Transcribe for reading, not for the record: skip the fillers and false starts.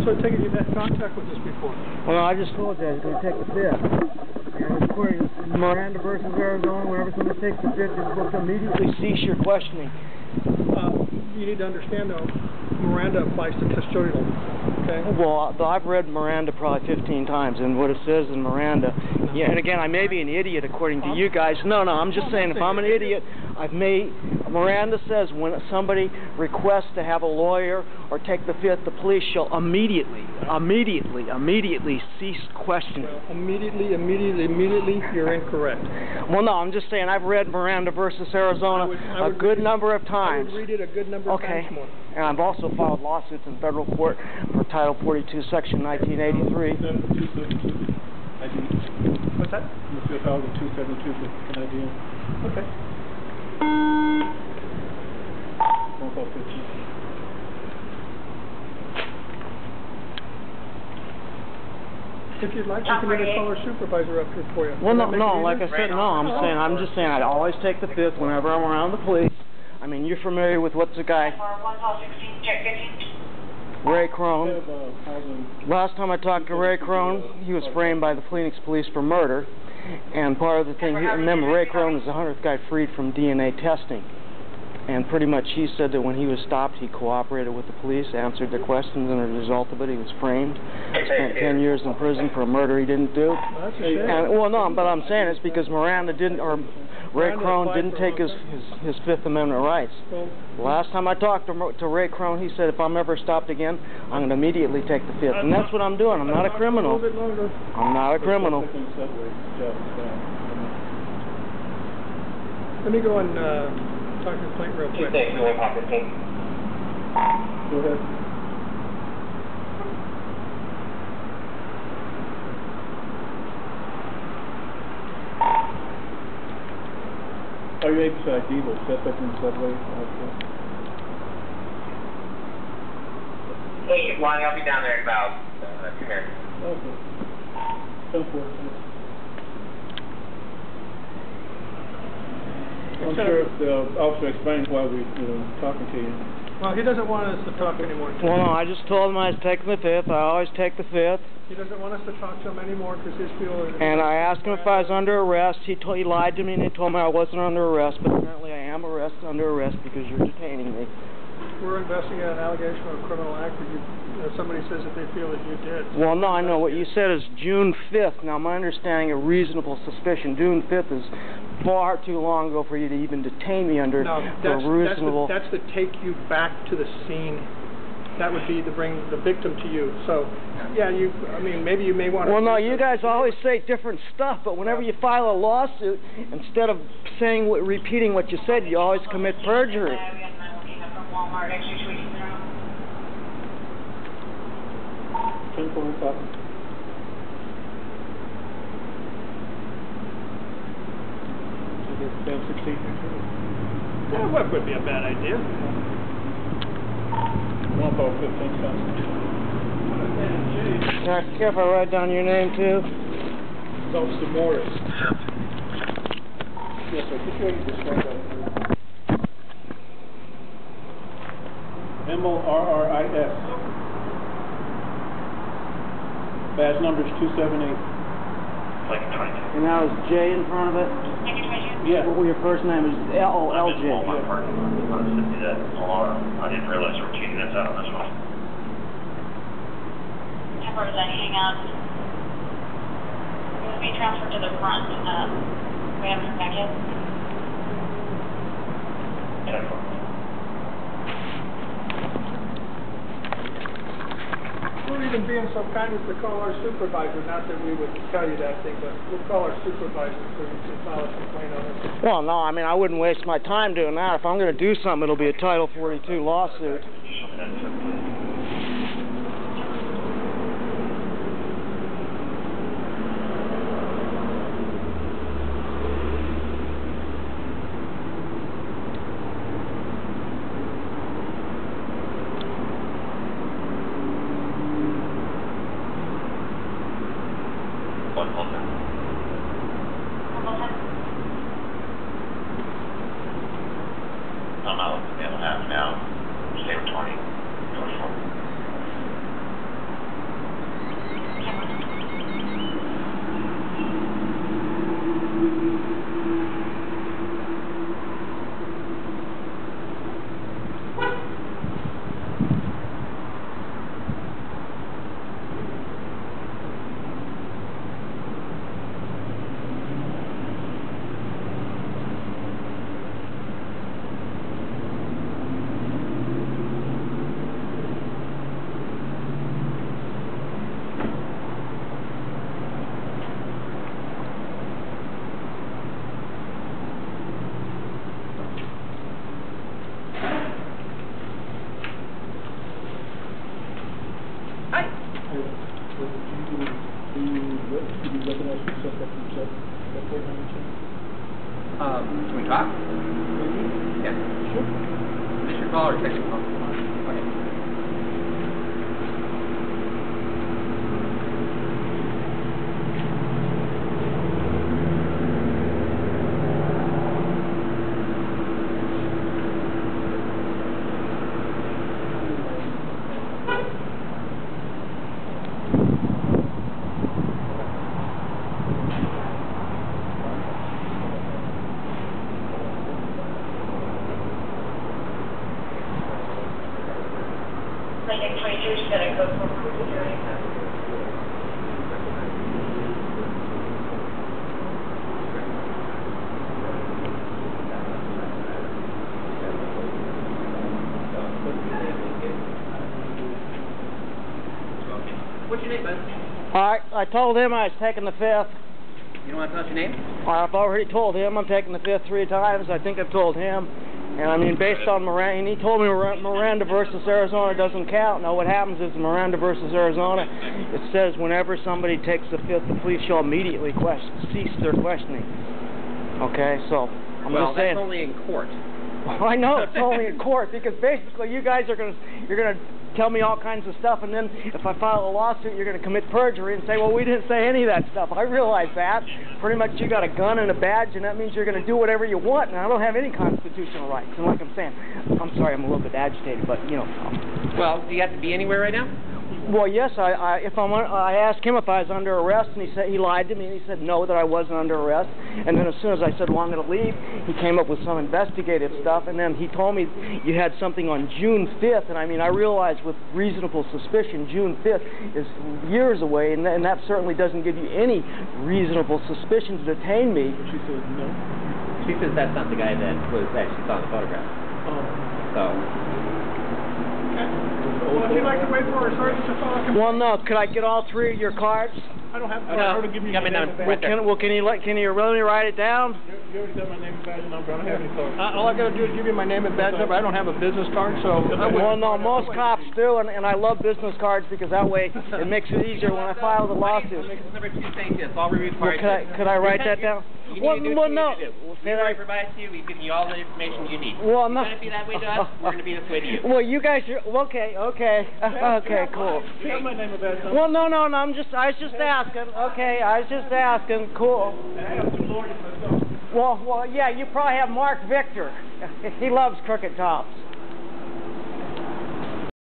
So I take it you've had contact with us before? Well, I just told you I was going to take the fifth. And according to Miranda versus Arizona, whenever somebody takes the fifth, you're supposed to immediately cease your questioning. You need to understand, though, Miranda applies to custodial. Okay? Well, I've read Miranda probably 15 times, and what it says in Miranda, yeah, and again, I may be an idiot according to you guys. No, I'm just saying, if I'm an idiot, Miranda says when somebody requests to have a lawyer or take the fifth, the police shall immediately cease questioning. Well, immediately, you're incorrect. Well, no, I'm just saying I've read Miranda versus Arizona a good number of times. I would read it a good number of times more. And I've also filed lawsuits in federal court for Title 42, Section 1983. What's that? You feel filed in 272 for Canadian. Okay. 10551. If you'd like, you can even call our supervisor up here for you. Well, no, like I said, no, I'm just saying I'd always take the fifth whenever I'm around the police. I mean, you're familiar with what's the guy? Ray Crone. Last time I talked to Ray Crone, he was framed by the Phoenix police for murder. And part of the thing, remember, Ray Crone is the 100th guy freed from DNA testing. And pretty much he said that when he was stopped, he cooperated with the police, answered their questions, and as a result of it, he was framed. Spent 10 years in prison for a murder he didn't do. Well, that's a shame. And, well, no, but I'm saying it's because Miranda didn't, or Ray Crone didn't take his Fifth Amendment rights. Last time I talked to Ray Crone, he said if I'm ever stopped again, I'm going to immediately take the fifth. And that's what I'm doing. I'm not a criminal. I'm not a criminal. Let me go and talk to the complaint real quick. Go ahead. Are you able to ID the suspect in the subway? Hey, Lonnie, I'll be down there in about 2 minutes. Okay. Come forward. I'm sure if the officer explains why we're talking to you. Well, he doesn't want us to talk anymore. Well, no, I just told him I was taking the fifth. I always take the fifth. He doesn't want us to talk to him anymore because his feeling. And I asked him if I was under arrest. He lied to me and he told me I wasn't under arrest, but apparently I am under arrest because you're detaining me. We're investigating an allegation of a criminal act that somebody says that they feel that you did. Well, no, I know. What you said is June 5th. Now, my understanding of reasonable suspicion, June 5th is far too long ago for you to even detain me under reasonable... That's to take you back to the scene. That would be to bring the victim to you. So, yeah, I mean, maybe you may want to... Well, no, you guys always say different stuff, but whenever you file a lawsuit, instead of repeating what you said, you always commit perjury. Wal-Mart, extra 10:45. Yeah, what would be a bad idea? 1:15. Now, careful, I write down your name, too. Officer Morris. Yes, sir. Just ready to start that. M-O-R-R-I-S. Badge number is 278. And now is J in front of it? Yeah. Well, your first name is L-O-L-J. I didn't realize we were cheating this out on this one. Temporary, hang on. It will be transferred to the front. We haven't heard back yet. We're even being so kind as to call our supervisor, not that we would tell you that thing, but we'll call our supervisor so you can file a complaint on it. Well, no, I mean, I wouldn't waste my time doing that. If I'm going to do something, it'll be a Title 42 lawsuit. call or text your call? Okay. Like 22 is going to go for cruise area. What's your name, bud? I told him I was taking the fifth. You don't want to tell us your name? I've already told him I'm taking the fifth 3 times. I think I've told him. And I mean, based on Miranda, and he told me Miranda versus Arizona doesn't count. Now, what happens is Miranda versus Arizona, it says whenever somebody takes the fifth, the police shall immediately cease their questioning. Okay, so I'm just saying. Well, that's only in court. I know it's only in court because basically you're gonna tell me all kinds of stuff, and then if I file a lawsuit, you're gonna commit perjury and say, well, we didn't say any of that stuff. I realize that. Pretty much, you got a gun and a badge, and that means you're gonna do whatever you want. And I don't have any constitutional rights. And like I'm saying, I'm sorry, I'm a little bit agitated, but you know. Well, do you have to be anywhere right now? Well, yes, I asked him if I was under arrest, and he lied to me, and he said no, that I wasn't under arrest. And then as soon as I said, well, I'm going to leave, he came up with some investigative stuff, and then he told me you had something on June 5th, and I mean, I realized with reasonable suspicion, June 5th is years away, and that certainly doesn't give you any reasonable suspicion to detain me. She says no. She says that's not the guy that she saw in the photograph. So. Would you like to wait for a sergeant to talk? Well, no. Could I get all 3 of your cards? I don't have to. No. To give you Got my name number. and badge. Well, can you really write it down? You already got my name and badge number. I don't have any cards. All I got to do is give you my name and badge number. I don't have a business card, so. Well, no, most cops do, and I love business cards because that way it makes it easier when I file the lawsuit. Lucus number 2 saying this. All reviews Well, could I write that down? You need to do what you no. need to do. We've already provided to you. We've given you all the information you need. Well, You're no. going to be that way to us. We're going to be this way to you. Well, you guys are okay, cool. You have my name and badge number. Well, no, I was just asking. Okay, I was just asking. Cool. I have some lawyers myself. Well, yeah, you probably have Mark Victor. He loves crooked cops.